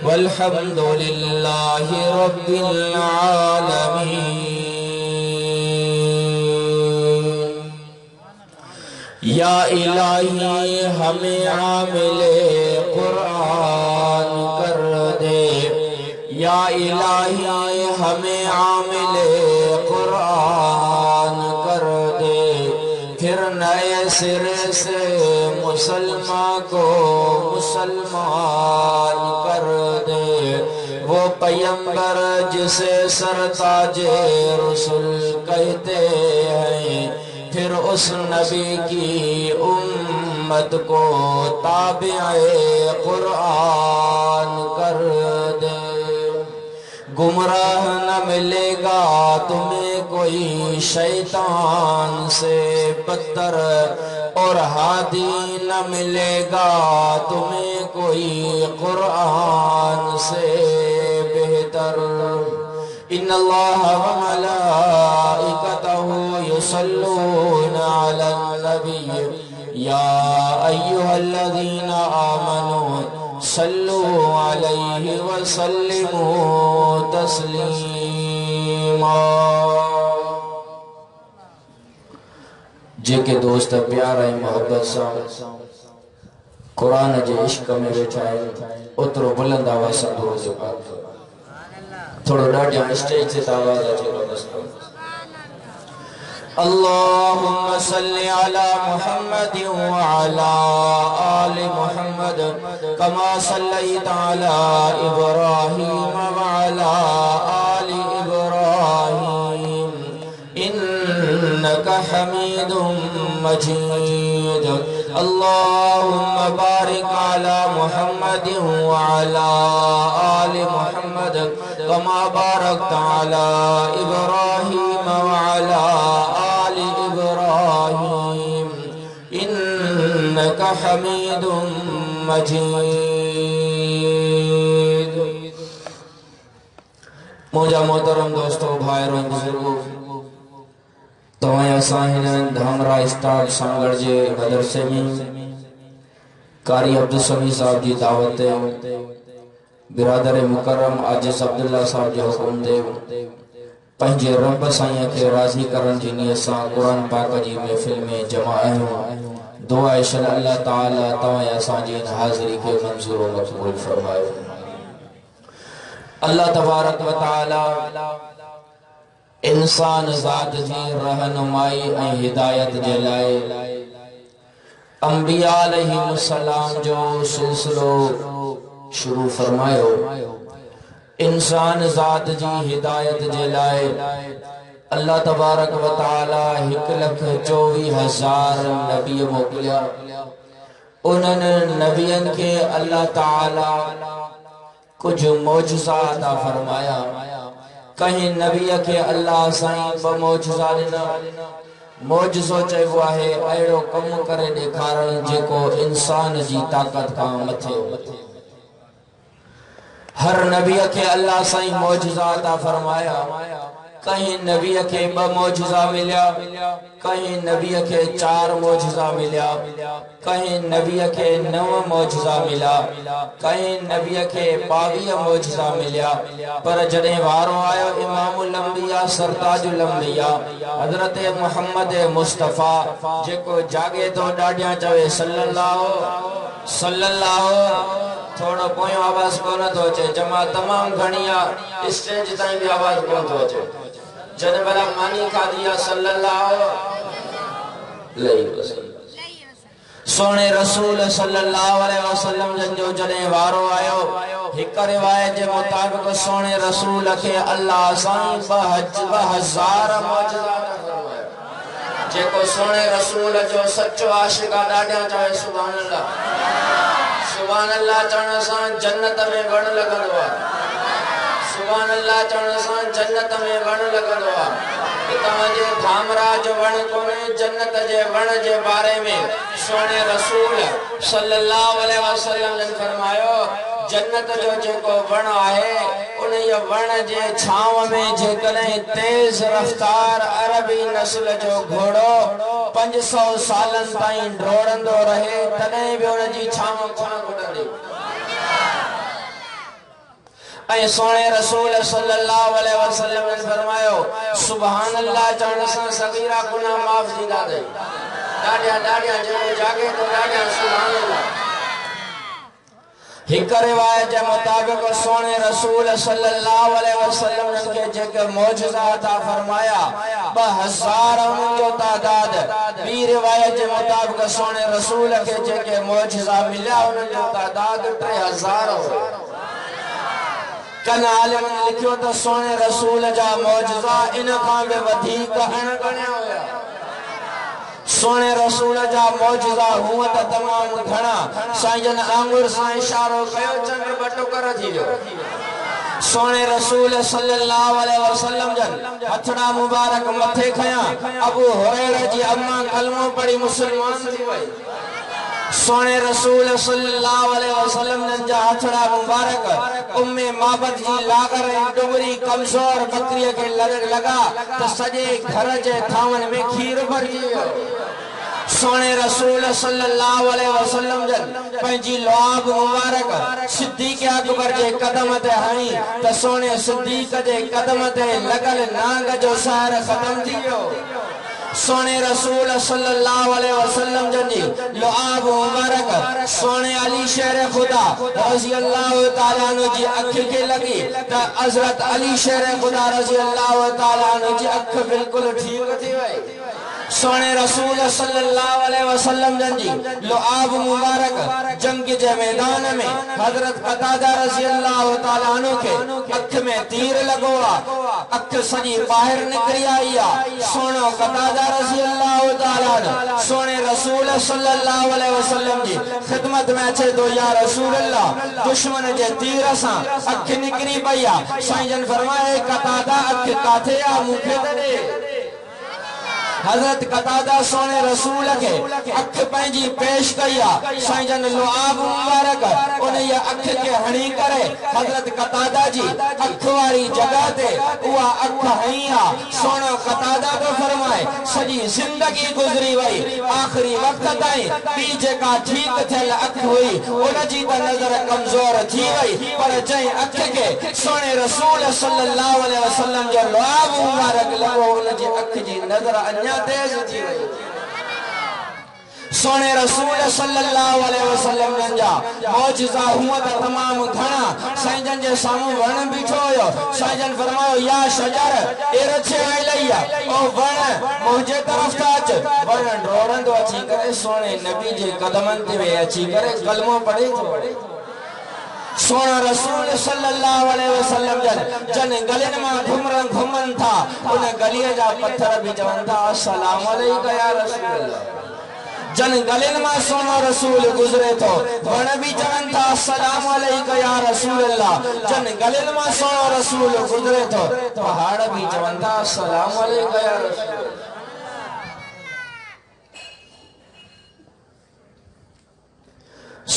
वल्हम्दुलिल्लाहि रब्बिल आलमीन। या इलाही हमें आमिले कुरान कर दे, या इलाही हमें आमिले कुरान कर दे, फिर नए सिरे से मुसलमान को मुसलमान कर दे। वो पैगंबर जिसे सरताजे रसूल कहते हैं, फिर उस नबी की उम्मत को ताबिए कुरान कर दे। गुमराह न मिलेगा तुम्हें कोई शैतान से बदतर, और हादी न मिलेगा तुम्हें कोई कुरान से बेहतर। इन्नल्लाह व मलाइकतहु युसल्लूना अलन नबी या अय्युहल्लज़ीना आमनू सल्लू अलैहि व सल्लिमू तस्लीमा। जेके दोस्त प्यार ऐं मोहब्बत सां कुरान जे इश्क में वेठा आहिनि, ओतिरो बुलंद आवाज़ सां दुआ जो पाठ थोड़ो ॾाढो स्टेज ते आवाज़ अचे थो बस। अल्लाहुम्मा सल्लि अला मुहम्मद व अला आलि मुहम्मद कमा सल्लैता अला इब्राहीम व अला आलि इब्राहीम इन्नका हमीदुम मजीद। अल्लाहुम्मा बारिक अला मुहम्मद व अला आलि मुहम्मद कमा बारकता अला इब्राहीम व अला आलि इब्राहीम इन्नका हमीदुम मजीद। मुझा मोहतरम दोस्तों, भाइयों, बुजुर्गों, तवाया साहिन धामरा स्टार सांगड़ जे मदरसे में कारी अब्दुल समी साहब जी दावत बिरादर मुकर्रम आजिज अब्दुल्ला साहब जो हुकुम दे पंहिंजे रब साईं के राज़ी करण जी नियत सां कुरान पाक जी महफ़िल में जमा आहियूं। दुआ है अल्लाह ताला तवाया असांजी हाज़िरी के मंज़ूर व मक़बूल फरमाए। अल्लाह तबारक व तआला इंसान ज़ात जी रहनुमाई ऐं हिदायत जे लाइ अंबिया अलैहिमुस्सलाम जो सिलसिलो शुरू फरमायो। इंसान ज़ात जी हिदायत जे लाइ अल्लाह तबारक व तआला 1,24,000 नबी मोकिलिया। उन्हनि नबियनि के अल्लाह ताला कुछ मौजज़ा अता फरमाया। कहीं नबी के अल्लाह साईं ब मौजज़ा ॾिना। मौजज़ो चइबो आहे अहिड़ो कम करे ॾेखारण जेको इंसान जी ताक़त खां मथे। हर नबी के अल्लाह साईं मौजज़ा अता फरमाया। कहीं नबी के 2 मौजज़ा मिलिया, कहीं नबी के 4 मौजज़ा मिलिया, कहीं नबी के 9 मौजज़ा मिला, कहीं नबी के 22 मौजज़ा मिलिया। पर जॾहिं वारो आयो इमामुल अंबिया सरताजुल अंबिया हज़रत मोहम्मद मुस्तफ़ा जेको जागे तो ॾाढियां चवे सल्लल्लाहु सल्लल्लाहु। थोड़ो पोयों आवाज़ कोन थो अचे, जमा तमाम घणी आहे, स्टेज ताईं भी आवाज़ कोन थो अचे। जॾहिं भला मानी खादिया सल्लल्लाहु अलैहि वसल्लम सोने रसूल सल्लल्लाहु अलैहि वसल्लम जो जॾहिं वारो आयो, हिक रिवायत जे मुताबिक़ सोने रसूल के अल्लाह साईं 2,000 मौजज़ा फरमाया। जेको सोने रसूल जो सच्चो आशिक आहे ॾाढियां चवे सुभान अल्लाह। सुभान अल्लाह चवण सां जन्नत में वण लॻंदो आहे। सुभान अल्लाह चवण सां जन्नत में वण लॻंदो आहे। तव्हांजे धामरा जो वण कोन्हे, जन्नत जे वण जे बारे में सोने रसूल सल्लल्लाहु अलैहि वसल्लम ने फरमायो, जन्नत जो जेको वण आहे उन वण जे छांव में जेकॾहिं तेज रफ्तार अरबी नस्ल जो घोड़ो 500 सालन ताईं डोड़ंदो रहे तॾहिं भी उन जी छांव कोन घुटंदी। ऐं सोने रसूल सल्लल्लाहु अलैहि वसल्लम ने फरमायो सुभान अल्लाह चवण सां सगीरा गुनाह माफ़ थींदा अथई। ॾाढिया ॾाढिया जेको जागे तो ॾाढिया सुभान अल्लाह। हिक रिवायत के मुताबिक सोने रसूल सल्लल्लाहु अलैहि वसल्लम ने जेके मौजज़ा अता फरमाया 2000 उन जो तादाद। बी रिवायत के मुताबिक सोने रसूल के जेके मौजज़ा मिला उन जो तादाद 3000 हो। कन आलिम लिखियो तो सोने रसूल जा मौजज़ा इन खां भी वधीक अणगणिया हुया। सोने रसूल जा मौजज़ा हुआ तो तमाम घना। साईं जन आंगुर सां इशारो कयो चंद्र बटोकर थी वियो। सोने रसूल सल्लल्लाहु अलैहि वसल्लम जन हथड़ा मुबारक मथे खया। अबू हुरैरा जी अम्मा कलमो पढ़ी मुसलमान थी वई। सोने रसूल सल्लल्लाहु अलैहि वसल्लम ने जा हथड़ा मुबारक उम्मे माबद जी लागर डुगरी कमजोर बकरी के लगा तो सजे घर के थावन में खीर भरजी वियो। सोने रसूल सल्लल्लाहु अलैहि वसल्लम जन पंजी लुआब मुबारक सिद्दीक अकबर के कदम ते हणी तो सोने सिद्दीक के कदम ते लगल नांग जो सहर खत्म थी वियो। सोने रसूल सल्लल्लाहु अलैहि वसल्लम जनी लुआब मुबारक सोने अली शेर खुदा रज़ी अल्लाह ताला अन्हु जी अख के लगी तो हजरत अली शेर खुदा रज़ी अल्लाह ताला अन्हु जी अख बिल्कुल ठीक थी वई। सोने रसूल सल्लल्लाहु अलैहि वसल्लम जनी लुआब मुबारक जंग के मैदान में हजरत कतादा रज़ी अल्लाह ताला अन्हु के अख में तीर लगो। अख सजी बाहर निकली आई। सोनो कतादा रज़ी अल्लाह ताला अन्हु सोने रसूल सल्लल्लाहु अलैहि वसल्लम जी खिदमत में अचे तो या रसूल अल्लाह दुश्मन के तीर से अख निकली पई। साईं जन फरमाए कतादा अख काथे आ मुखे दे। हजरत कतादा सोने रसूल के अख पंहिंजी पेश कई। साईं जन लुआब मुबारक उन अख के हणी करे हजरत कतादा जी अख वाली जगह ते उहा अख हई। सोनो कतादा तो फरमाए सजी जिंदगी गुजरी वई आखिरी वक्त ताईं बी जेका ठीक थियल अख हुई उन जी त नजर कमजोर थी वई पर जंहिं अख के सोने रसूल सल्लल्लाहु अलैहि वसल्लम जो लुआब मुबारक लगो उन जी अख जी नजर अञा तेज थी वई। सोने रसूल सल्लल्लाहु अलैहि वसल्लम जा मौजज़ा हुआ तो तमाम घना। साईं जन जे सामू वण बीठो हो। साईं जन फरमायो या शजर एरछे आइलैया ओ वण मुझे तरफ अच। वण डोरंदो अची करे सोने नबी जे कदमन ते वे अची करे कलमो पढ़े तो। सोना रसूल सल्लल्लाहु अलैहि वसल्लम जन गलिन में घुमन था उन गलिया जा पत्थर भी चवन था अस्सलाम अलैका या रसूल अल्लाह। जन गलिन में सोनो रसूल गुजरे तो वण भी चवन था अस्सलाम अलैका या रसूल अल्लाह। जन गलिन में सोनो रसूल गुजरे तो पहाड़ भी चवन था अस्सलाम अलैका या रसूल।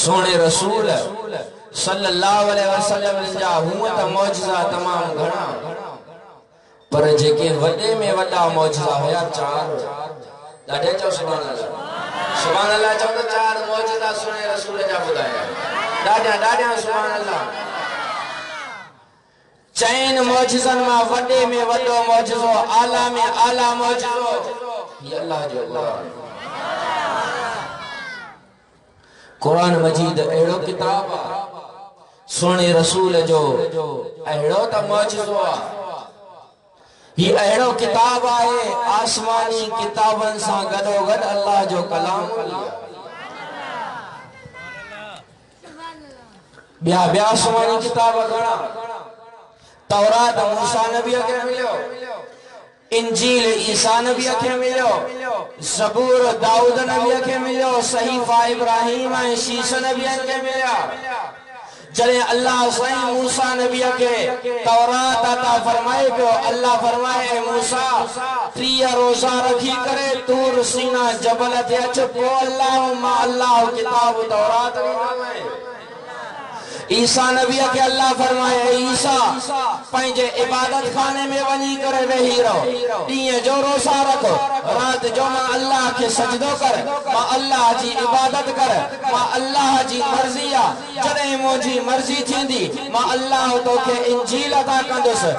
सोने रसूल सल्लल्लाहु अलैहि वसल्लम जा हुआ तो मौजज़ा तमाम घना पर जेके वडे में वडा मौजज़ा होया चार। ॾाढे चओ सुभान अल्लाह चओ तो चार मौजज़ा सोने रसूल जा ॿुधाया। ॾाढा ॾाढा सुभान अल्लाह। चैन मौजज़न में वडे में वडो मौजज़ो आला में आला मौजज़ो ये अल्लाह जो कुरान। कुरान मजीद एड़ो किताब सोने रसूल जो अहिड़ो त मौजज़ो ही अहिड़ो किताब है आसमानी किताबन सां गॾोगॾु अल्लाह जो कलाम। ॿिया आसमानी किताब घणा। तौरात मूसा नबी के मिलियो, इंजील ईसा नबी के मिलियो, ज़बूर दाऊद नबी के मिलियो, सहीफा इब्राहिम शीश नबी के मिलिया। जले अल्लाह साईं मूसा नबी के तौरात अता फरमाए पियो। अल्लाह फरमाए मूसा 3 रोजा रखी करे तूर सीना जबल ते अच पो अल्लाह मा अल्लाह किताब तौरात ईसा नबी के अल्लाह फरमाए ईसा पंहिंजे इबादत खाने में वञी करे वेही रहो, ॾींहं जो रोज़ा रखो, रात जो मां अल्लाह के सजदो कर, मां अल्लाह जी इबादत कर, मां अल्लाह जी मर्जी आ, जॾहिं मुंहिंजी मर्जी थींदी मां अल्लाह तोखे इंजील अता कंदुसि।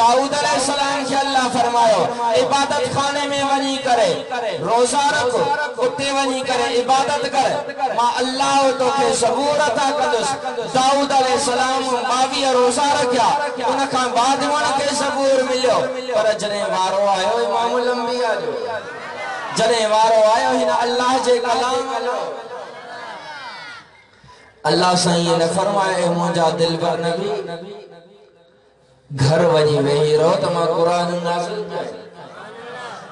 दाऊद अलैहिस्सलाम के अल्लाह फरमायो इबादत खाने में वञी करे रोज़ा रखो, उते वञी करे इबादत कर, मां अल्लाह तोखे ज़बूर अता कंदुसि। दाऊद अलैहिस्सलाम 22 रोज़ा रखिया, उन खां बाद उनखे ज़बूर मिलियो। पर जॾहिं वारो आयो इमामुल अंबिया जो, जॾहिं वारो आयो हिन अल्लाह जे कलाम जो, अल्लाह साईं ने फरमाए मुंहिंजा दिलबर नबी घर वञी वेही रहो त मां कुरान नाज़िल कयां,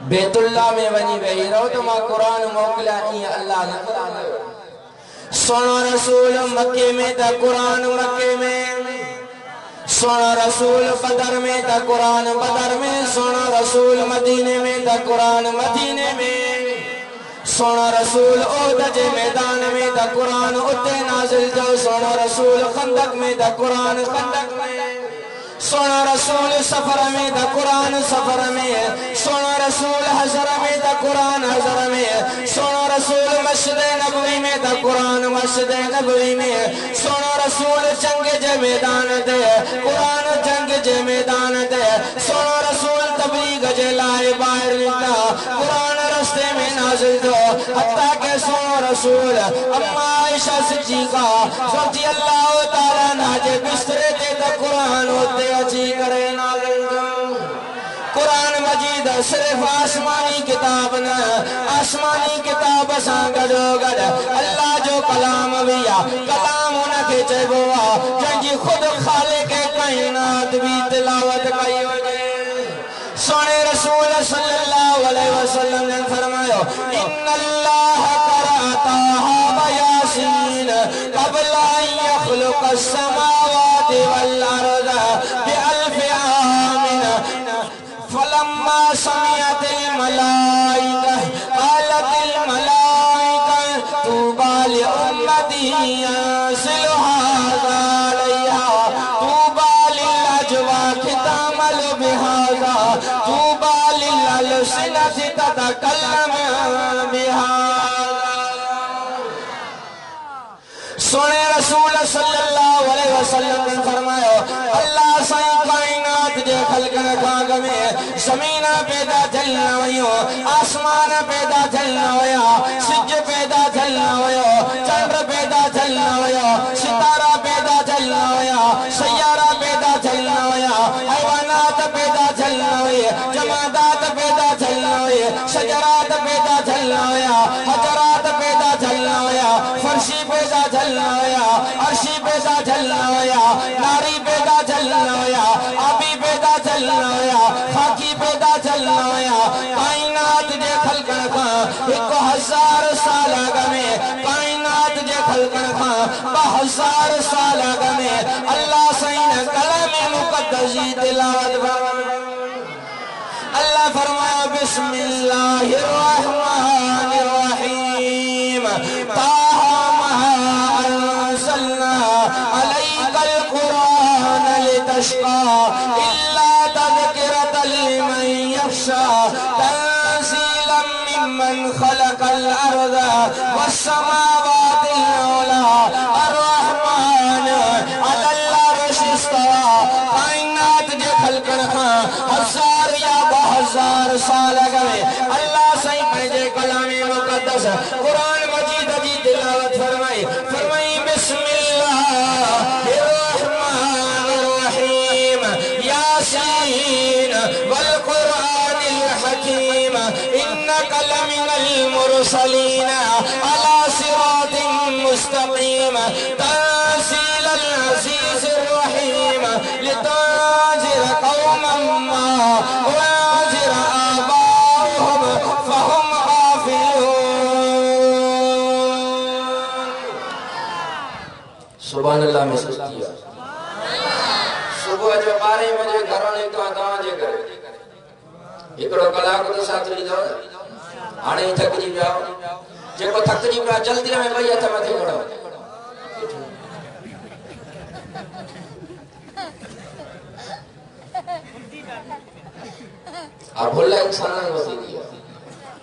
बैतुल्लाह में वञी वेही रहो त मां कुरान मोकिलिया। ईअं अल्लाह न फरमायो। सोना रसूल मक्के में त कुरान मक्के में, सोना रसूल बदर में त कुरान बदर में, सोना रसूल मदीने में त कुरान मदीने में, सोना रसूल ओहद के मैदान में त कुरान उते नाज़िल जो, सोना रसूल खंदक में त कुरान खंदक में, सोना रसूल सफर में त कुरान सफर में, सोना रसूल हज़र में त कुरान हज़र में, सोना रसूल मस्जिद नबवी में त कुरान मस्जिद नबवी में, सोना रसूल जंग जे मैदान ते कुरान जंग जे मैदान ते, सोना रसूल तबलीग जे लाए बाहर निकला कुरान रस्ते में नाज़िल जो। हत्ता के सोना रसूल अम्मा आयशा सिद्दीक़ा रज़ी अल्लाह ताला अन्हा जे बिस्तरे ते त कुरान उते अची करे नाज़िल जो। कुरान मजीद सिर्फ आसमानी किताब न, आसमानी किताब सां गॾोगॾु अल्लाह जो कलाम भी आ। कलाम उनखे चइबो आ जंहिंजी खुद खालिक काइनात भी तिलावत कई वञे। सोने रसूल सल्लल्लाहु अलैहि वसल्लम ने फरमायो इन्नल्लाह क़रअताहा व यासीन क़ब्ला अन यख़्लुक़ अस्समावाति वल अर्द बिअल्फ़ि आमिन फलम्मा समिअतिल मलाइका क़ालतिल मलाइका तूबा लिउम्मती यंसिलु हाज़ा अलैहा तूबा लिलअजवा ख़ितामल बिहाज़ा तूबा लिलअलसिनति ततकल्लम बिहाज़ा। सोने रसूल सल्लल्लाहु अलैहि वसल्लम ने फरमायो अल्लाह साईं कायनात जे खलकन खां में ज़मीन पैदा थियल न हुयो, आसमान पैदा थियल न हुया, सिज पैदा थियल न हुयो, चंड पैदा थियल न हुयो, सितारा पैदा थियल न हुया, सैयारा पैदा थियल न हुया, हैवानात पैदा थियल न हुए, जमादात पैदा थियल न हुए, शजरात पैदा थियल न हुया, हजरात पैदा थियल न हुया, फर्शी पैदा थियल न हुया, अर्शी पैदा थियल न हुया, नारी पैदा थियल न हुया, आबी पैदा थियल न हुया, खाकी पैदा थियल न हुया। कायनात जे खलकन खां 1000 साल अॻु में, कायनात जे खलकन खां 2000 साल अॻु में अल्लाह साईं कलाम मुक़द्दस जी तिलावत फरमाई। अल्लाह फरमाया बिस्मिल्लाहिर रहमानिर रहीम ताहा मा अंज़लना अलैकल कुरान लितशक़ा इल्ला तज़किरतल लिमन यख़शा तंज़ीलन मिम्मन ख़लक़ल अर्ज़ वस्समावातिल उला अर्रहमान अलल अर्शि इस्तवा। कायनात जे खलकन खां 1000 या 2000 साल अॻु में अल्लाह साईं पंहिंजे कलाम मुक़द्दस कुरान मजीद जी तिलावत फरमाई। फरमाई बिस्मिल्लाहिर रहमानिर रहीम यासीन वल कुरानिल हकीम इन्नका लमिनल मुरसलीन अला सिरातिन मुस्तक़ीम तंज़ीलल अज़ीज़िर रहीम लितुनज़िर कौमन मा उनज़िर आबाहुम फहुम गाफिलून। सुभान अल्लाह में सच्ची है। सुबह जो 12 बजे घरों निकतो तव्हां जे घर हिकिड़ो कलाक त साथ ॾींदो, हाणे थकिजी पिया जेको थकिजी पिया जल्दी में 2 हथ मथे खणो अब भुल्ला इंसान ने वसी दिया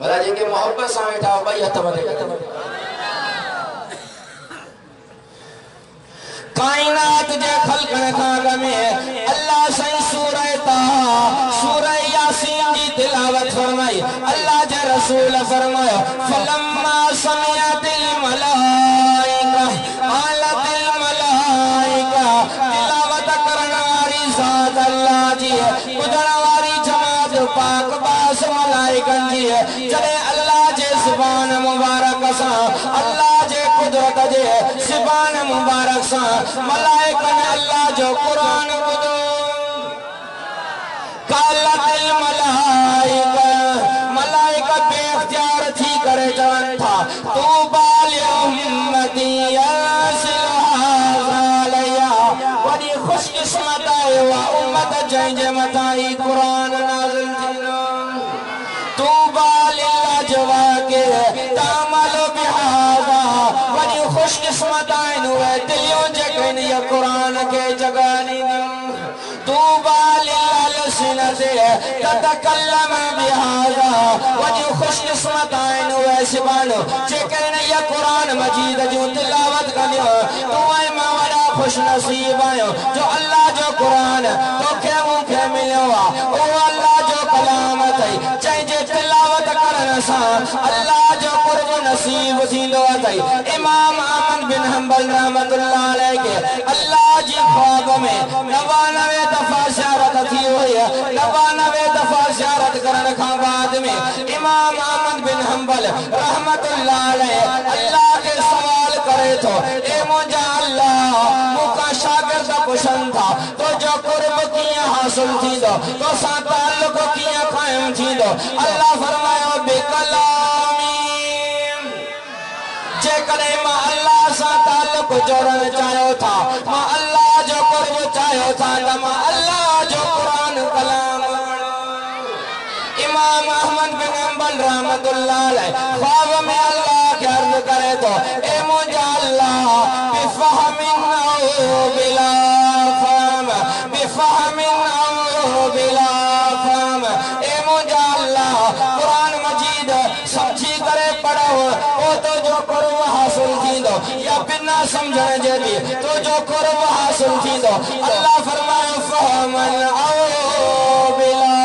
भला जेके मोहब्बत सां वेठा भाई हथ मथे कायनात जे खलकण खां में अल्लाह सही सूरह यासीन की तिलावत फरमाई। अल्लाह जे रसूल फरमाया फलम्मा समिअतिल मलाइका आलतिल मलाइका तिलावत करण वारी ज़ात अल्लाह जी ॿुधण वारी जमात पाक बास मलाइकन जी जॾहिं अल्लाह जे ज़ुबान मुबारक सां अल्लाह जे कुदरत जे ज़ुबान मुबारक सां मलाइकन अल्लाह जो कुरान ॿुधो कालतिल मलाइका मलाइका बेख्तियार थी करे चवन था तू बाले उम्मती यासिलहाज़ालया वडी खुशकिस्मत है वा उम्मत जंहिंजे मथां ई कुरान नाज़िल थींदो तू बाले लाजवा के तामल बिहाज़ा वडी खुशकिस्मत आहिनि उहे दिलियूं जेके इन कुरान के जगह ॾींदियूं तू बाले ततकल्लम बिहाज़ा वडी खुशकिस्मत आहिनि उहे ज़बान जेके इन कुरान मजीद जूं तिलावत कंदियूं तू ऐं मां वॾा खुशनसीब आहियूं जो अल्लाह जो कुरान तोखे मूंखे मिलियो आहे उहो अल्लाह जो कलाम अथई जंहिंजे तिलावत करण सां अल्लाह जो कुर्ब नसीब थींदो अथई। इमाम अहमद बिन हंबल रहमतुल्लाह अलैह के अल्लाह जी ख्वाब में 99 दफ़ा ज़ियारत थी हुई 99 दफ़ा ज़ियारत करण खां बाद में इमाम अहमद बिन हंबल रहमतुल्लाह अलैह अल्लाह के सवाल करे तो ए मुंहिंजा अल्लाह मूंखां शागिर्द पुछनि था तो जो कुर्ब कीअं हासिल थींदो तो सां ताल्लुक़ कीअं क़ाइम थींदो अल्लाह फरमायो बेकलामी जेकॾहिं मां अल्लाह सां ताल्लुक़ जोड़ण चाहियो था मां अल्लाह जो कुर्ब चाहियो था त मां अल्लाह जो कुरान कलाम इमाम अहमद बिन हंबल रहमतुल्लाह अलैह ख्वाब में अल्लाह के अर्ज करे तो ए मुंहिंजा अल्लाह बिफहमिन औ बिला फहम बिफहमिन औ बिला फहम ए मुंहिंजा अल्लाह कुरान मजीद समझी करे पढ़ो ओ तो जो कुर्ब हासिल थींदो या बिना समझण जे बि तो जो कुर्ब हासिल थींदो अल्लाह फरमायो फहमन औ बिला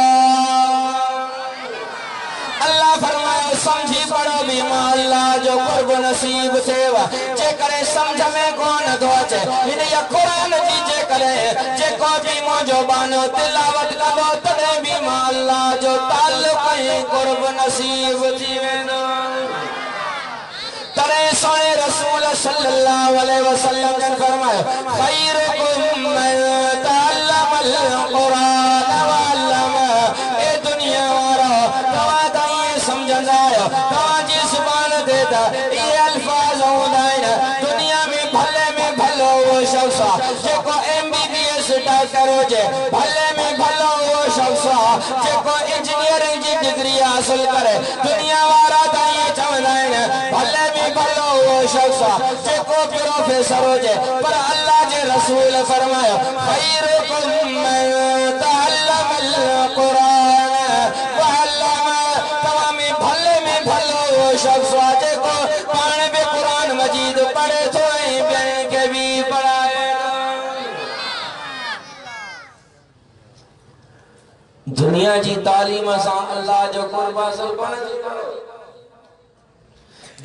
अल्लाह फरमायो समझी पढ़ो भी मां अल्लाह जो कुर्ब नसीब सेवा जे करे समझ में कोन थो अचे इन या कुरान जी जे करे जेको भी मुंहिंजो बानो तिलावत कंदो तॾहिं भी मां अल्लाह जो ताल्लुक़ ऐं कुर्ब नसीब थी वेंदो। तॾहिं सोने रसूल सल्लल्लाहु अलैहि वसल्लम ने फरमायो खैरुकुम मन तअल्लमल कुरान व अल्लम ए दुनिया वारा तव्हां त ईअं समझंदा आहियो तव्हांजी ज़ुबान ते त इहे अल्फाज़ हूंदा आहिनि दुनिया में भलो उहो शख़्स आहे जेको MBBS डॉक्टर हुजे भले में भलो उहो शख़्स आहे जेको इंजीनियरिंग जी डिग्री हासिल करे दुनिया वारा त ईअं चवंदा आहिनि भले में भलो उहो शख़्स आहे जेको प्रोफेसर हुजे पर अल्लाह जे रसूल फरमायो खैरुकुम मन तअल्लमल कुरान व अल्लम तव्हां में भलो उहो शख़्स आहे जेको पाण बि कुरान मजीद पढ़े थो ऐं ॿियनि खे बि पढ़ाए दुनिया जी तालीम सां अल्लाह जो कुर्ब हासिल कोन थींदो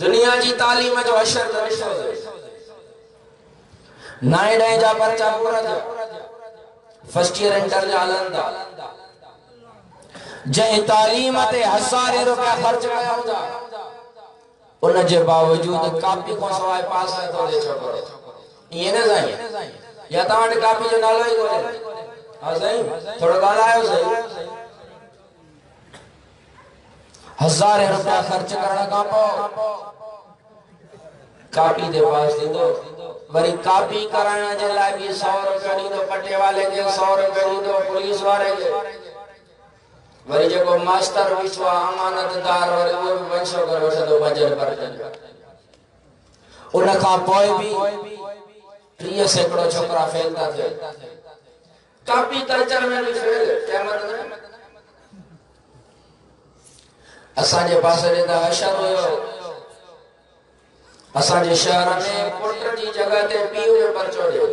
दुनिया जी तालीम जो असर ॾिसो 9 जा पर्चा पूरा थिया फर्स्ट ईयर इंटर जा हलनि था जंहिं तालीम ते हज़ारे रुपया ख़र्च कया हूंदा उन जे बावजूद कापी को सवाइ पास न थो ॾे छोकिरो ईअं न साईं या तव्हां वटि कापी जो नालो ई कोन्हे हाँ साईं थोड़ो ॻाल्हायो सही 1000 रुपया ख़र्च करण खां पोइ कापी दे पास थींदो वरी कापी कराइण जे लाइ बि 100 रुपया ॾींदो पटे वाले खे 100 रुपया ॾींदो पुलिस वारे खे वरी जेको मास्टर विश्व अमानतदार वरी उहो बि 500 करे वठंदो बजट पर उन खां पोइ बि 30 सैकड़ो छोकरा फेल था थियनि कॉपी कल्चर में भी फेल क्या मतलब असांजे पासे ॾे त हशर हुयो असांजे शहर में पुट जी जगह ते पीउ जो पर्चो ॾियो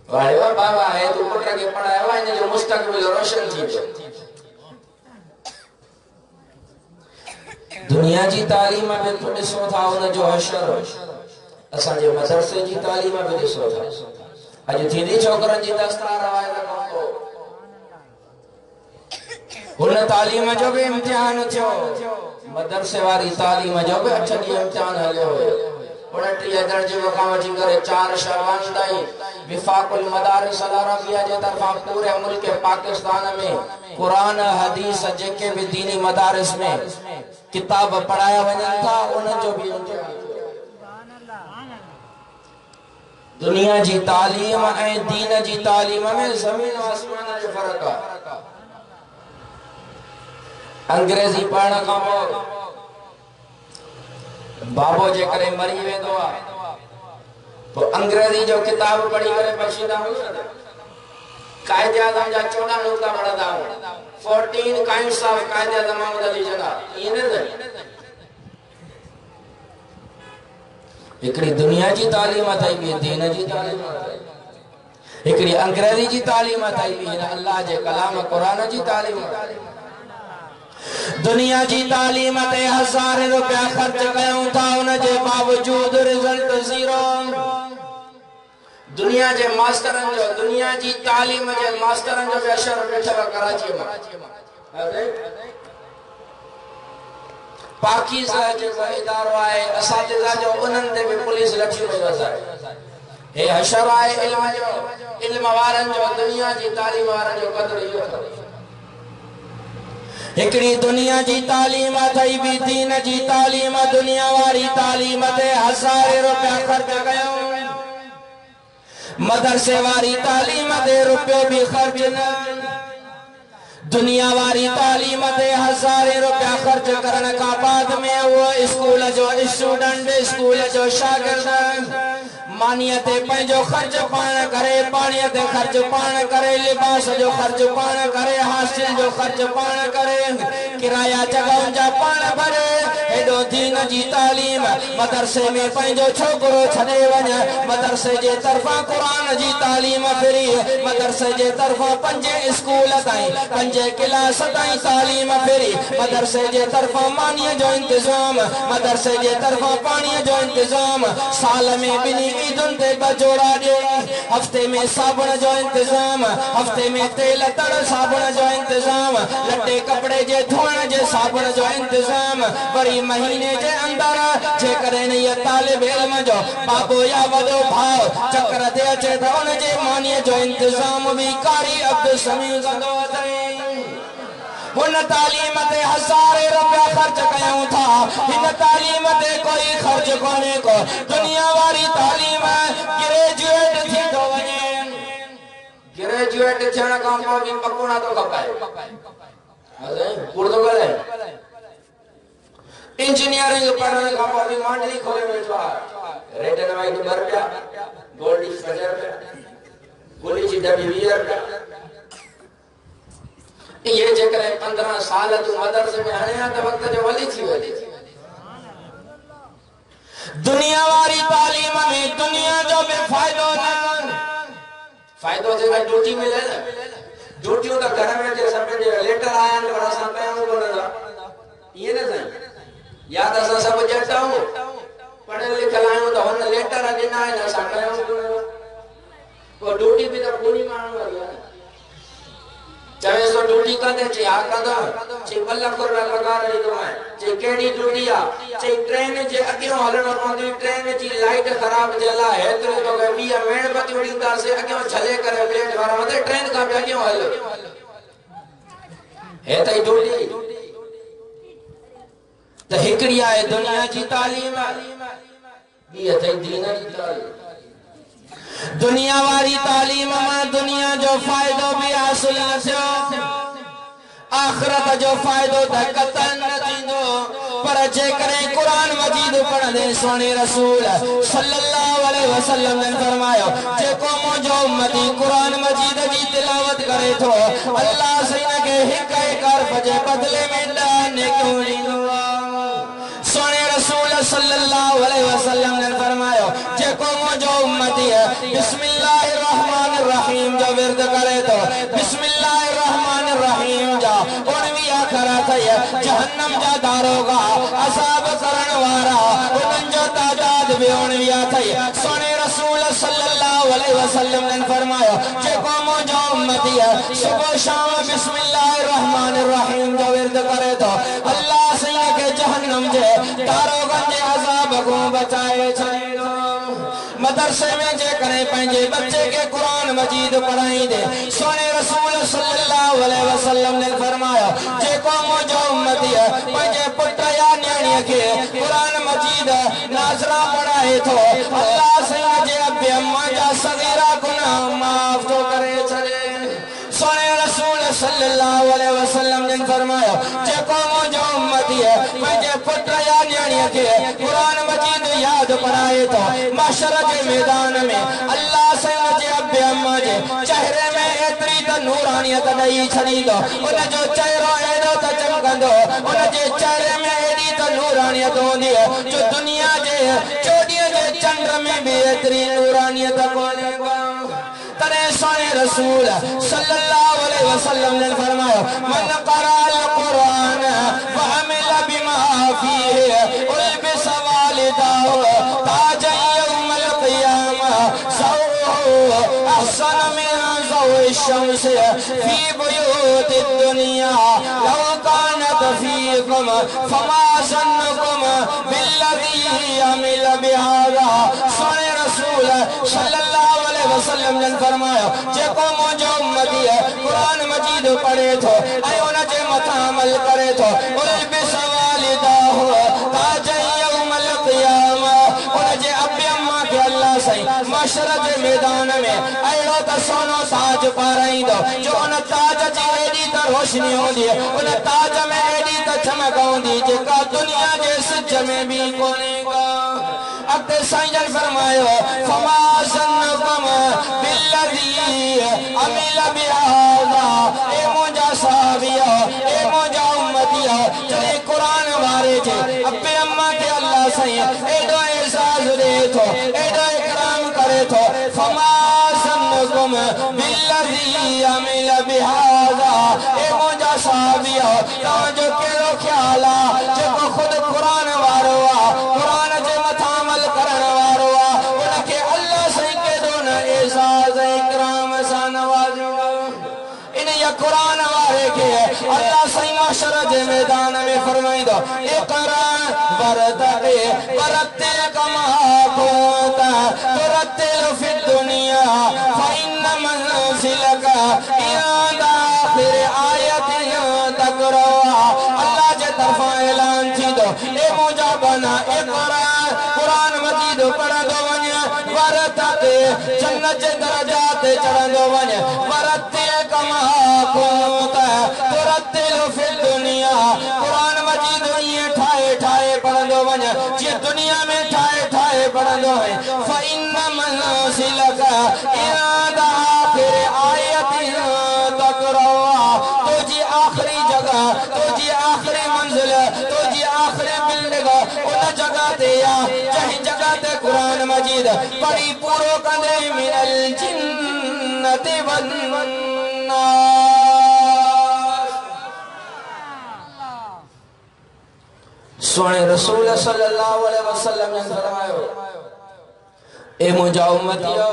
वाह वाह बाबा है तू पुट खे पढ़ायो इन जो मुस्तक़बिल रोशन थी वियो दुनिया जी तालीम में तो ॾिसो था उन जो हशर असांजे मदरसे जी तालीम में ॾिसो था अॼु थींदी छोकरनि जी दस्तार रवायत खां हुन तालीम जो भी इम्तिहान थियो मदरसे वारी तालीम जो भी 8 ॾींहं इम्तिहान हलियो हुयो 29 दर्जे खां वठी करे 4 शबान ताईं विफाकुल मदारिस अल अरबिया जे तरफां पूरे मुल्क पाकिस्तान में कुरान हदीस जेके भी दीनी मदारिस में किताब पढ़ाया वञनि था उन जो भी दुनिया जी तालीम ऐं दीन जी तालीम में ज़मीन आसमान जो फर्क आहे अंग्रेजी पढ़ण खां पोइ बाबो जे करे मरी वेंदो आहे तो अंग्रेजी जो किताब पढ़ी करे बशीदा आहियूं कायदे आज़म जा 14 नुक्ता पढ़ंदा आहियूं 14 काइंड्स ऑफ कायदे आज़म मोहम्मद अली जना ये न एकड़ी दुनिया जी तालीम अथई बि दीन जी तालीम अथई एकड़ी अंग्रेजी जी तालीम अथई बि अल्लाह जे कलाम कुरान जी तालीम दुनिया जी तालीम ते 1000 रुपया खर्च कयूं था उन जे बावजूद रिजल्ट जीरो दुनिया जे मास्टरन जो दुनिया जी तालीम जे मास्टरन जो असर वेठो कराची में पाकीज़ा जो इदारो आहे असातिज़ा जो उन्हनि ते भी पुलिस लठी पई वसाए हे हशर आहे इल्म वारन जो दुनिया जी तालीम वारन जो कदर इहो अथव एकड़ी दुनिया जी तालीम अथई बि दीन जी तालीम दुनिया वारी तालीम ते 1000 रुपया खर्च कयूं मदरसे वारी तालीम ते रुपयो भी खर्च न दुनिया वारी तालीम ते 1000 रुपया खर्च करण का बाद में वो स्कूल जो स्टूडेंट स्कूल जो शागिर्द मानियते पंहिंजो खर्च पाण करे पाणीअ ते खर्च पाण करे लिबास जो खर्च पाण करे हॉस्टल जो खर्च पाण करे किराया जगह जा पाण भरे हेडो दीन जी तालीम मदरसे में पंहिंजो छोकरो छॾे वञ मदरसे जे तरफा कुरान जी तालीम फ्री मदरसे जे तरफा 5 स्कूल ताईं 5 क्लास ताईं तालीम फ्री मदरसे जे तरफा मानीअ जो इंतजाम मदरसे जे तरफा पाणीअ जो इंतजाम साल में बिनी ईदुन ते बजोड़ा दे हफ्ते में साबुन जो इंतजाम हफ्ते में तेल तड़ साबुन जो इंतजाम लट्टे कपड़े जे धोण जे साबुन जो इंतजाम वरी महीने जे अंदर जे करे न ये तालिब इल्म जो बाबो या वडो भाव चक्कर दे अचे त उन जे मानीअ जो इंतजाम भी कारी अब्दुल समीर कंदो अथई हुन तालीम ते 1000 रुपया खर्च कयूं था हिन तालीम ते कोई खर्च कोने को दुनिया वारी तालीम ग्रेजुएट थी तो वने ग्रेजुएट थियण खां पोइ भी पकोड़ा तो खपाए अरे उर्दू ॻाल्हाए इंजीनियरिंग पढ़ण खां पोइ भी मांडली खोले वेठो आहे रेड एंड वाइट 2 रुपया गोल्डी 50 रुपया गोली जी डबी 20 रुपया ये जेकर 15 साल तू मदरसे में हणिया त वक्त जो वली थी वली दुनिया वारी तालीम में दुनिया जो भी फायदो जेका ड्यूटी मिले ना ड्यूटियों का घर में जे सब जे लेटर आया न बड़ा सा कयूं कोन ये न सही याद असा सब जटा हूं पढ़े लिखे आयूं तो हुन लेटर ॾिना आहिनि असां कयूं वो ड्यूटी भी तो पूरी माण्हू वारी आहे चाहे सो ड्यूटी कंदे चे आ कंदा चे 2 लाख रुपया पगार ॾींदो आहे चे केड़ी ड्यूटी आ चे ट्रेन जे अॻियों हलणो पवंदी ट्रेन जी लाइट खराब थियल आहे हेतिरो तो ॿी मेणबत्ती ॾींदासीं अॻियों छले करे प्लेटफॉर्म ते ट्रेन खां बि अॻियों हल हे त ड्यूटी त हिकड़ी आहे दुनिया जी तालीम ॿी अथई दीन जी तालीम दुनिया वारी तालीम में दुनिया जो फायदो भी हासिल न थियो आखिरत जो फायदो त कतई न थींदो पर जे करे कुरान मजीद पढ़ंदे सोने रसूल सल्लल्लाहु अलैहि अलैहि वसल्लम ने फरमाया जेको मुझो उम्मती कुरान मजीद की तिलावत करे तो अल्लाह सही के हिक हिक जे बदले में दाने क्यों नींदो सोने रसूल सल्लल्लाहु अलैहि वसल्लम ने फरमाया जेको मुझो उम्मती है बिस्मिल्लाहिर रहमानिर रहीम जो विर्द करे तो बिस्मिल्लाहिर रहमानिर रहीम जा उनवी आखिरत है जहन्नम जा दारोगा असाब करण वारा उन जो तादाद भी उनवी आथई सोने रसूल सल्लल्लाहु अलैहि वसल्लम ने फरमाया जेको मुझो उम्मती है सुबह शाम बिस्मिल्लाहिर रहमानिर रहीम जो विर्द करे तो अल्लाह सही के जहन्नम जे दारोगा जे अजाब को बचाए छो मदरसे में जे करे पंजे बच्चे के कुरान मजीद पढ़ाई दे सोने रसूल सल्लल्लाहु अलैहि वसल्लम ने फरमाया जेको मुझो उम्मती है पंजे पुत्र या न्याणी के कुरान मजीद नाज़रा पढ़ाए तो अल्लाह सही जे अब्बे अम्मा जा सगीरा गुनाह माफ तो करे छड़े सोने रसूल सल्लल्लाहु अलैहि वसल्लम ने फरमाया जेको मुझो उम्मती है पंजे पुत्र या न्याणी के कुरान मजीद याद पढ़ाए तो माशर के मैदान में अल्लाह से जे अब्बे अम्मा जे चेहरे में एतरी त नूरानियत दई छड़ी दो उन जो चेहरो एडो त चमकंदो उन जे चेहरे में एडी त नूरानियत होंदी है जो दुनिया जे चोडिया जे चंद्र में भी एतरी नूरानियत कोने तने सोने रसूल सल्लल्लाहु अलैहि वसल्लम ने फरमाया मन क़रा अल कुरान व अमिल बिमा फीही उल्बिस वालिदाहु ताज यौमल क़ियामा सऊ अहसन मिन ज़ौइ शम्स फी बुयूति दुनिया लौ कानत फीकुम फमा ज़न्नुकुम बिल्लज़ी अमिल बिहाज़ा सोने रसूल सल्लल्लाहु अलैहि वसल्लम ने फरमाया जेको मुझो उम्मती है कुरान मजीद पढ़े तो ऐ उन जे मथा अमल करे तो उल बिसवालिदाहु ताज यौमल क़ियामा उन जे अब्बे अम्मा के अल्लाह सही माशर जे मैदान में एड़ो त सोनो ताज पाराइंदो जो उन ताज जी एडी त रोशनी होंदी है उन ताज में एडी त चमक होंदी जेका दुनिया जे सिज में भी कोने का अक्ते साईं फरमायो फमा ज़न्नुकुम बिल्लज़ी अमिल बिहाज़ा ए मुझा साहबिया ए मुझा उम्मतिया चले कुरान वारे जे अब्बे अम्मा के अल्लाह सही एडो एजाज दे तो एडो इकराम करे तो फमा ज़न्नुकुम बिल्लज़ी अमिल बिहाज़ा ए मुझा साहबिया जो केरो ख्याल जेको खुद कुरान वारो कुरान जे मथा अमल करण वारो उनके अल्लाह सही के दोन एजाज इकराम सा नवाजो इन या कुरान वारे के अल्लाह सही माशर जे मैदान में फरमाइंदो इकरा वरतके वरते कमा कुता तुरतिल फि दुनिया फइन्न मंजिलका इंद आखिर आयतिन तकरा अल्लाह जे तरफा ऐलान थी दो ए मुजा बना इकरा कुरान मजीद पढ़ंदो वञ वरतके जन्नत जे दरजात चढ़ंदो वञ वरते कमा कुता तुरतिल फि दुनिया कुरान मजीद ये ठाए ठाए पढ़ंदो वञ जे दुनिया में ठाए ठाए पढ़ंदो है फइन्न मंजिलका इंद आखिर आयतिन तकरा तुझी आखिरी जगह तुझी आखिरी मंजिल तुझी आखिरी बिल्डिंग उन जगह ते या जहीं जगह ते कुरान मजीद पढ़ी पूरो कंदे मिनल जिन्नति वन सोने रसूल सल्लल्लाहु अलैहि वसल्लम ने फरमायो ए मुझा उम्मतियो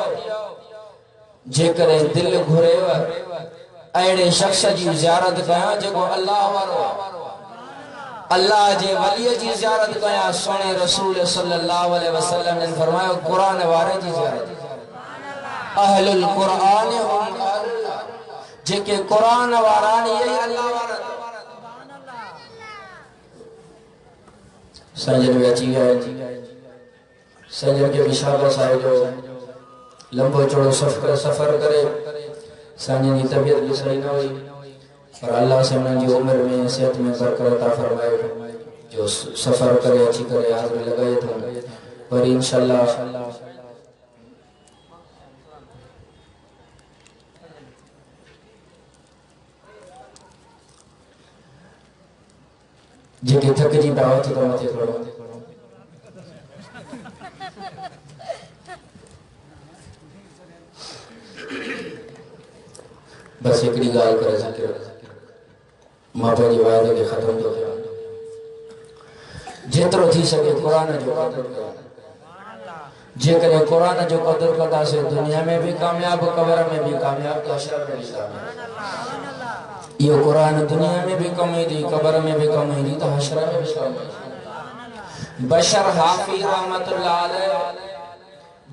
जेकरे दिल घुरेव अड़े शख्स की ज़ियारत कया जेको अल्लाह वारो अल्लाह जे वली जी ज़ियारत कया सोने रसूल सल्लल्लाहु अलैहि वसल्लम ने फरमायो कुरान वारे जी ज़ियारत अहलुल कुरान हुम अल्लाह जेके कुरान वारा यही अल्लाह वारा संजन में अची गए संजन के बिशाबस आए जो लंबो चौड़ो सफर करे संजन की तबीयत भी सही न हुई और अल्लाह से उन्हें उम्र में सेहत में बरकत अता फरमाए जो सफर करे अच्छी करे हाजिर लगाए थे पर इंशाल्लाह जेके थकजी पिया हथ तो मथे खड़ो बस हिकिड़ी ॻाल्हि करे सघियो मां पंहिंजे वाइदे खे ख़त्म थो कयां जेतिरो थी सके क़ुरान जो क़दर कयो जेकॾहिं क़ुरान जो क़दर कंदासीं दुनिया में भी कामयाब कब्र में भी कामयाब तो हशर में भी कामयाब यो क़ुरान दुनिया में भी कम ईंदी कब्र में भी कम ईंदी तो हशर में भी कम ईंदी। बशर हाफिज़ रहमतुल्लाह अलैह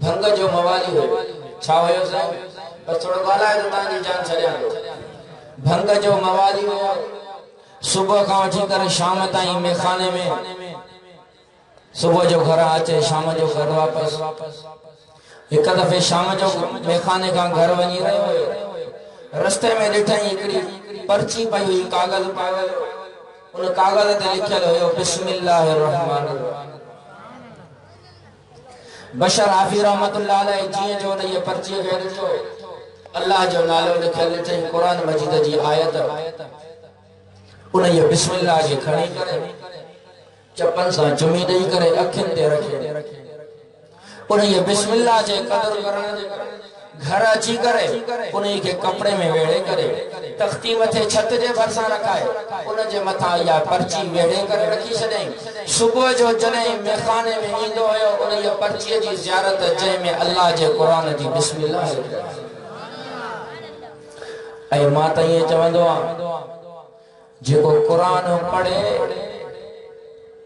भंग जो मवाली हो छा होयो साईं बस थोड़ो ॻाल्हाए तो तव्हांजी जान छॾियां थो भंग जो मवाली हो सुबह का वठी करे शाम ताईं मेखाने में सुबह जो घर अचे शाम जो घर वापस एक दफ़े शाम जो मेखाने का घर वही रहियो हुयो रस्ते में ॾिठई हिकिड़ी पर्ची पई हुई कागज़ पागल उन कागज़ ते लिखियल हुयो बिस्मिल्लाहिर रहमानिर रहीम। बशर हाफिज़ रहमतुल्लाह अलैह जीअं जो उन पर्ची खे ॾिठो अल्लाह जो नालो लिखियल ॾिठई क़ुरान मजीद जी आयत उन बिस्मिल्लाह खे खणी करे चपन सां चुमी ॾेई करे अखियुनि ते रखे उन बिस्मिल्लाह जे क़दर करण जे घर अची करे उन खे कपड़े में वेड़े करे तख्ती मथे छत जे भरसां रखाए उन जे मथा या पर्ची वेड़े करे रखी छॾई। सुबह जो जॾहिं मेखाने में ईंदो हुयो उन पर्चीअ जी ज़ियारत जंहिंमें अल्लाह जे क़ुरान जी बिस्मिल्लाह ऐं मां त ईअं चवंदो आहियां जेको क़ुरान पढ़े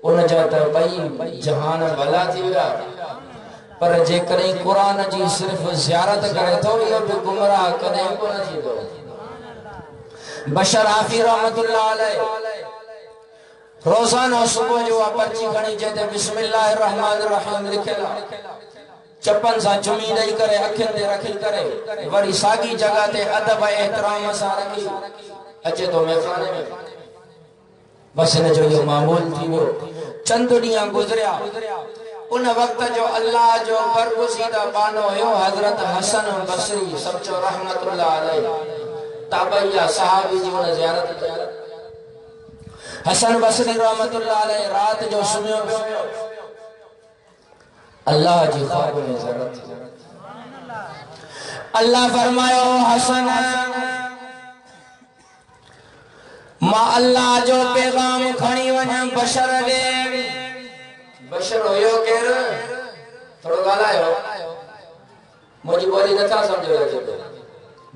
उन जा त ॿई जहान भला थी विया पर जेकॾहिं क़ुरान जी सिर्फ ज़ियारत करे थो इहो बि गुमराह कॾहिं कोन थींदो। बशर हाफिज़ रहमतुल्लाह अलैह रोज़ाना सुबह जो पर्ची खणी जंहिं ते बिस्मिल्लाहिर रहमानिर रहीम लिखियल चपन सां चुमी ॾेई करे अखियुनि ते रखी करे वरी साॻी जगह ते अदब ऐं एहतराम सां रखी अचे तो मेखाने में बस इन जो यो मामूल थी वियो। चंद ॾींहं गुज़रिया उन वक्त जो अल्लाह जो बरगुज़ीदा बानो हुयो हजरत हसन बसरी सच्चो रहमतुल्लाह अलैह ताबैया सहाबी जी उन ज़ियारत कई। हसन बसरी रहमतुल्लाह अलैह रात जो सुम्हियो पियो अल्लाह जी ख्वाब में ज़ियारत अल्लाह फरमायो हसन मां अल्लाह जो पैगाम खणी वञा बशर ॾे बशर हुयो केर थोड़ो ॻाल्हायो मुंहिंजी ॿोली नथा सम्झो लॻे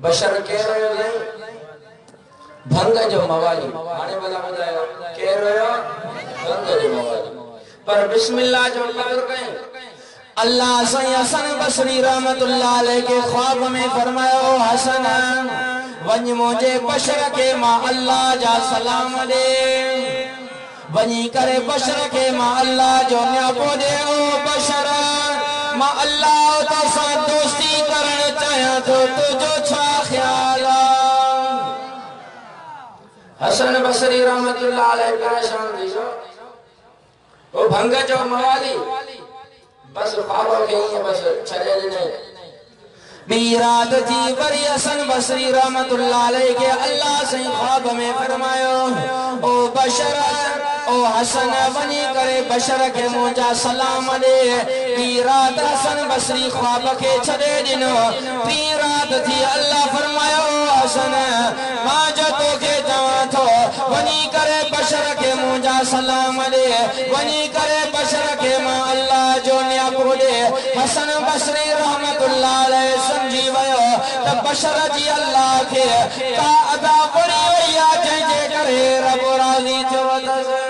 बशर केर हुयो भंग जो मवाली हाणे भला ॿुधायो केर हुयो भंग जो मवाली पर बिस्मिल्लाह जो क़दर कई अल्लाह साईं हसन बसरी रहमतुल्लाह अलैह के ख्वाब में फरमायो हसन वञ मुझे बशर के मां अल्लाह जा सलाम दे वञी करे बशर के मां अल्लाह जो न्यापो दे ओ बशर मां अल्लाह तो सां दोस्ती करण चाहियां तो तुझो छा ख्याल हसन बसरी रहमतुल्लाह अलैह परेशान थी वियो ओ भंग जो मवाली बस ख्वाब के ही बस छड़े ॾिनई ॿी रात जी वरी हसन बसरी रहमतुल्लाह अलैह के अल्लाह से ख्वाब में फरमायो ओ बशर ओ हसन वनी करे बशर के मुंहिंजा सलाम दे ॿी रात हसन बसरी ख्वाब के छड़े ॾिनो ॿी रात थी अल्लाह फरमायो हसन मां जो तोखे चवां थो वनी करे बशर के मुंहिंजा सलाम दे वनी करे बशर के मां अल्लाह जो न्यापो दे हसन बसरी रहमतुल्लाह अलैह समझी वयो त बशर जी अल्लाह के का अदा पड़ी वई आहे जंहिंजे करे रब राज़ी थियो अथसि।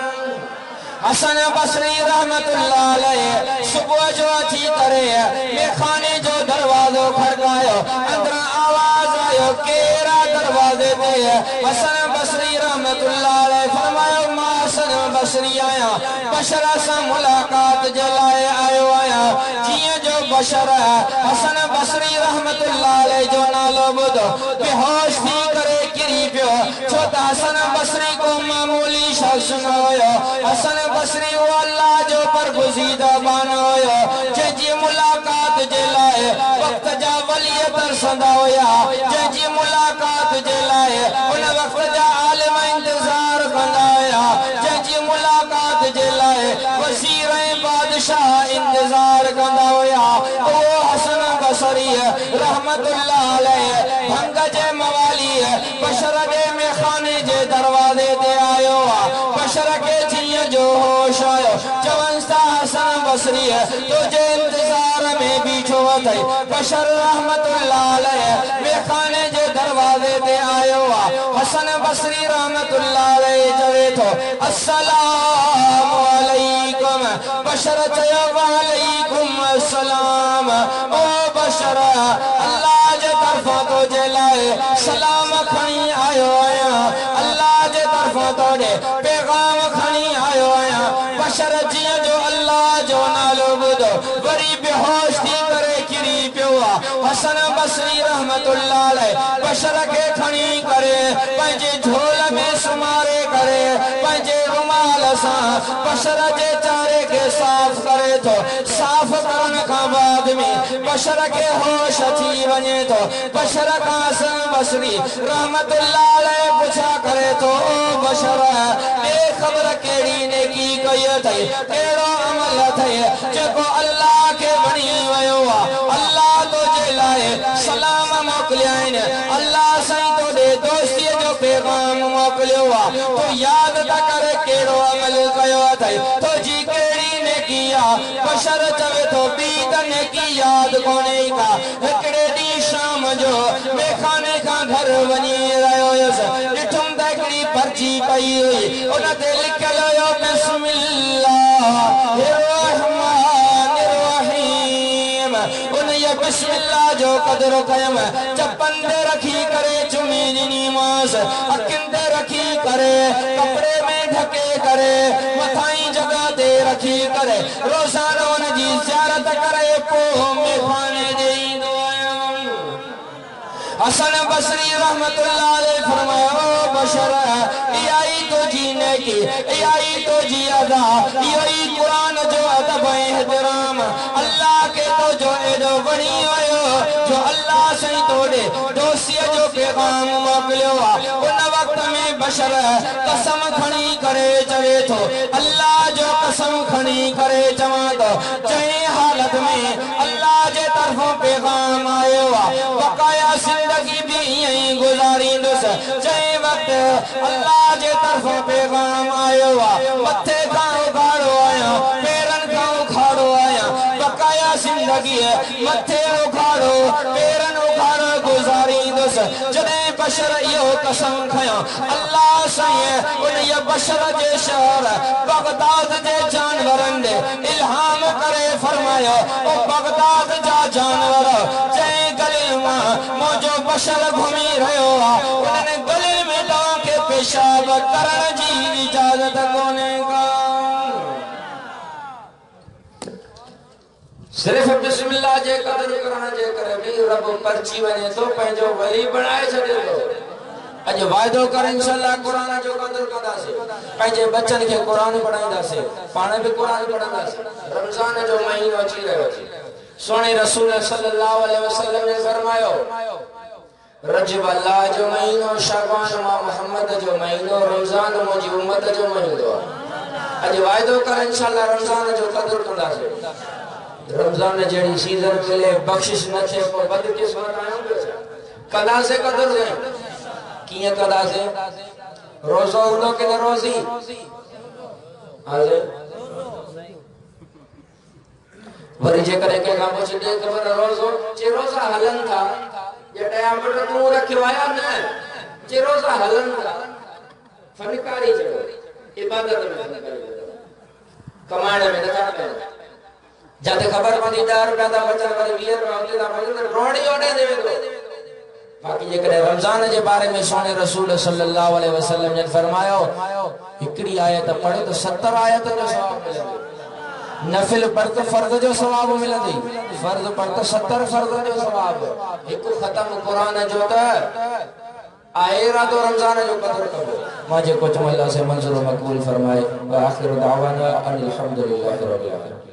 हसन बसरी रहमतुल्लाह अलैह सुबह जो अची करे मेखाने जो दरवाजो खड़कायो अंदर आवाज आयो केरा दरवाजे पे हसन बसरी रहमतुल्लाह अलैह फरमायो मां हसन बसरी आया बशर सां मुलाकात जे लाइ आयो आया जीअं जो बशर हसन बसरी रहमतुल्लाह अलैह जो नालो ॿुधो बेहोश थी करे किरी पियो छो त हसन बसरी को मामूली शख्स न हुयो हसन बसरी वो अल्लाह जो बरगुज़ीदा बानो हुयो जंहिंजी मुलाकात जे लाइ वक्त जा वली तरसंदा हुया जंहिंजी मुलाकात जे लाइ उन वक्त जा आलिम इंतज़ार कंदा हुया जंहिंजी बसरी रहमतुल्लाह अलैह भंगज मवाली बशर जे में खाने जे दरवाजे ते आयो बशर के जीअं जो होश आयो चवंसा हसन बसरी तुझे इंतजार में बीठो अथई बशर रहमतुल्लाह अलैह में खाने जे दरवाजे ते आयो हसन बसरी रहमतुल्लाह अलैह चवे तो अस्सलामु अलैकुम बशर चयो वालेकुम अस्सलाम ओ बशर अल्लाह जे तरफा तो जे लाए सलाम खणी आयो आया अल्लाह जे तरफा तो जे पैगाम खणी आयो आया बशर जिया जो अल्लाह जो नालो बुधो वरी बेहोश थी करे किरी पियो हसन बसरी रहमतुल्लाह अलैह बशर के खणी करे पंहिंजे झोल में सुमारे करे पंहिंजे रुमाल सां बशर जे चारे के साफ करे तो साफ करण खां बाद में बशर के होश अची वञे तो बशर का हसन बसरी रहमतुल्लाह अलैह पुछा करे तो बशर ए खबर केड़ी नेकी कई अथई केड़ो अमल अथई जेको अल्लाह के वणी वयो अल्लाह तो जे लाए सलाम मोकलियाइन अल्लाह सही तो दे दोस्ती जो पैगाम मोकलियो तो याद त करे केड़ो अमल कयो अथई तो जी केड़ी नेकी बशर चवे तो बी त नेकी याद कोने का हिकड़े डी शाम जो मेखाने का घर वनी रयो यस डिठुम त हिकड़ी पर्ची पई हुई उन ते लिखल हो बिस्मिल्लाहिर रहमानिर रहीम उन ये बिस्मिल्लाह जो कदर कयम चपन ते रखी करे चुमी नी मास अकिन ते रखी करे कपड़े में ढके करे मथाई जगह ते रखी करे रोजाना उन जी ज़ियारत करे पो मेखाने देईंदो हसन बसरी रहमतुल्लाह अलैह फरमाया ओ बशर आई तो जीने की आई तो जी अदा यही कुरान जो अदब एहतराम अल्लाह के तो जो एडो बणी आयो जो अल्लाह सही तोड़े दोस्ती जो पैगाम मोकलियो उन वक्त में बशर कसम खणी करे चवे तो अल्लाह जो कसम खणी करे चवा तो जई हालत में अल्लाह जे तरफों पैगाम आयो बकाया जिंदगी भी यही गुजारींदुस जई वक्त अल्लाह जे तरफों पैगाम आयो मथे का उखाड़ो आया पैरन का उखाड़ो आया बकाया जिंदगी मथे उखाड़ो पैरन उखाड़ो गुजारींदुस जदे बशर यो कसम खयो अल्लाह सही उन ये बशर जे शहर बगदाद जे जानवरन दे इल्हाम करे फरमायो ओ बगदाद जा जानवर जय गले मौजो बशर घूमी रहो उन्होंने गले में तो के पेशाब करण जी इजाजत कोने का सिर्फ बिस्मिल्लाह जे कदर करण जे करे भी रब परची वने तो पंजो वली बनाए छडे तो अज वायदो कर इंशाअल्लाह कुरान जो कदर कंदासे पंजे बच्चन के कुरान पढ़ाईंदासे पाने भी कुरान पढ़ंदासे रमजान जो महीनो अची रहो सोने रसूल सल्लल्लाहु अलैहि वसल्लम ने फरमायो रजब अल्लाह जो महीनो शाबान मा मोहम्मद जो महीनो रमजान मुजी उम्मत जो महीनो अज वायदो कर इंशाअल्लाह रमजान जो कदर कंदासे रमजान जेडी सीजन मिले बख्शिश न थे को बदकिस्मत आयो कदा से कदर दे किए कदा से रोजा उनो के रोजी आजे वरी जे करे के काम छ दे खबर रोजो जे रोजा हलन था ये टाइम पर तू रखियो आया न जे रोजा हलन था फनकारी जगो इबादत में फनकारी कमाने में न था जाते खबर पड़ी 10 रुपया दा बचन पर 20 रुपया होते दा बचन रोड़ी ओडे देवे तो बाकी जे करे रमजान जे बारे में सोने रसूल सल्लल्लाहु अलैहि वसल्लम ने फरमायो एकड़ी आयत पढ़े तो 70 आयत जो सवाब मिले नफिल पर तो फर्ज जो सवाब मिलंदी फर्ज पर तो 70 फर्ज जो सवाब एक खत्म कुरान जो त आएरा तो रमजान जो कदर करो माजे कुछ अल्लाह से मंजूर मकबूल फरमाए व आखिर दावाना अनिल हम्दुलिल्लाहि रब्बिल आलमीन।